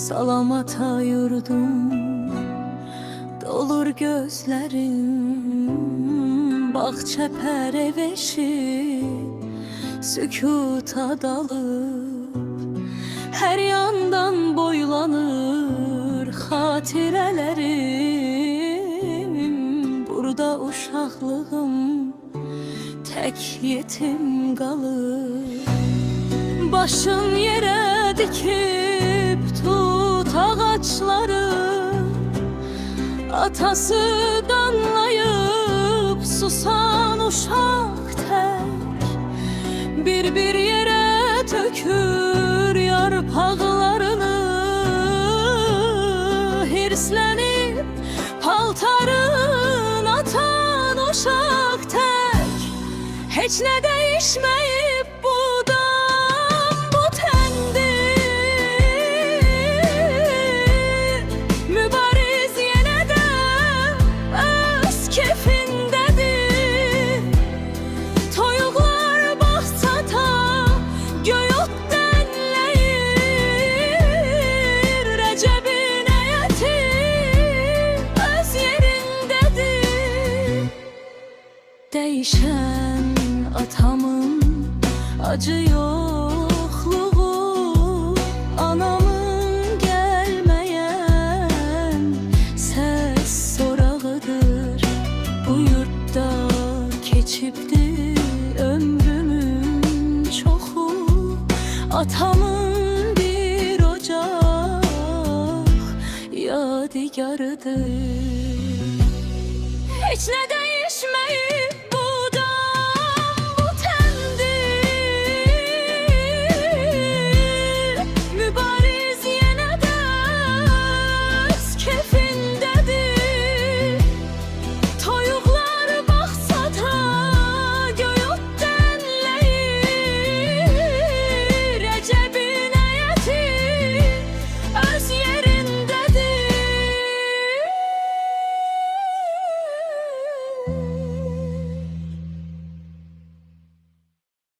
Salamata yurdum dolur gözlerim, bahçe pereveşi sükuta dalıp her yandan boylanır hatirelerim. Burada uşaqlığım tek yetim kalır. Başın yere dikip tut ağaçları, atası danlayıp susan uşaq tek. Bir yere tökür yarpaqlarını, hirslenip paltarın atan uşaq tek. Heç ne değişmeyip bu dam bu tendir. Mübariz yine de öz kefindedir. Toyuqlar baxsata göy ot denleyir. Recebin həyəti öz yerindedir. Değişen atamın acı yokluğu, anamın gelmeyen ses sorağıdır. Bu yurtta keçipti ömrümün çoxu, atamın bir ocaq yadigarıdır. Heç ne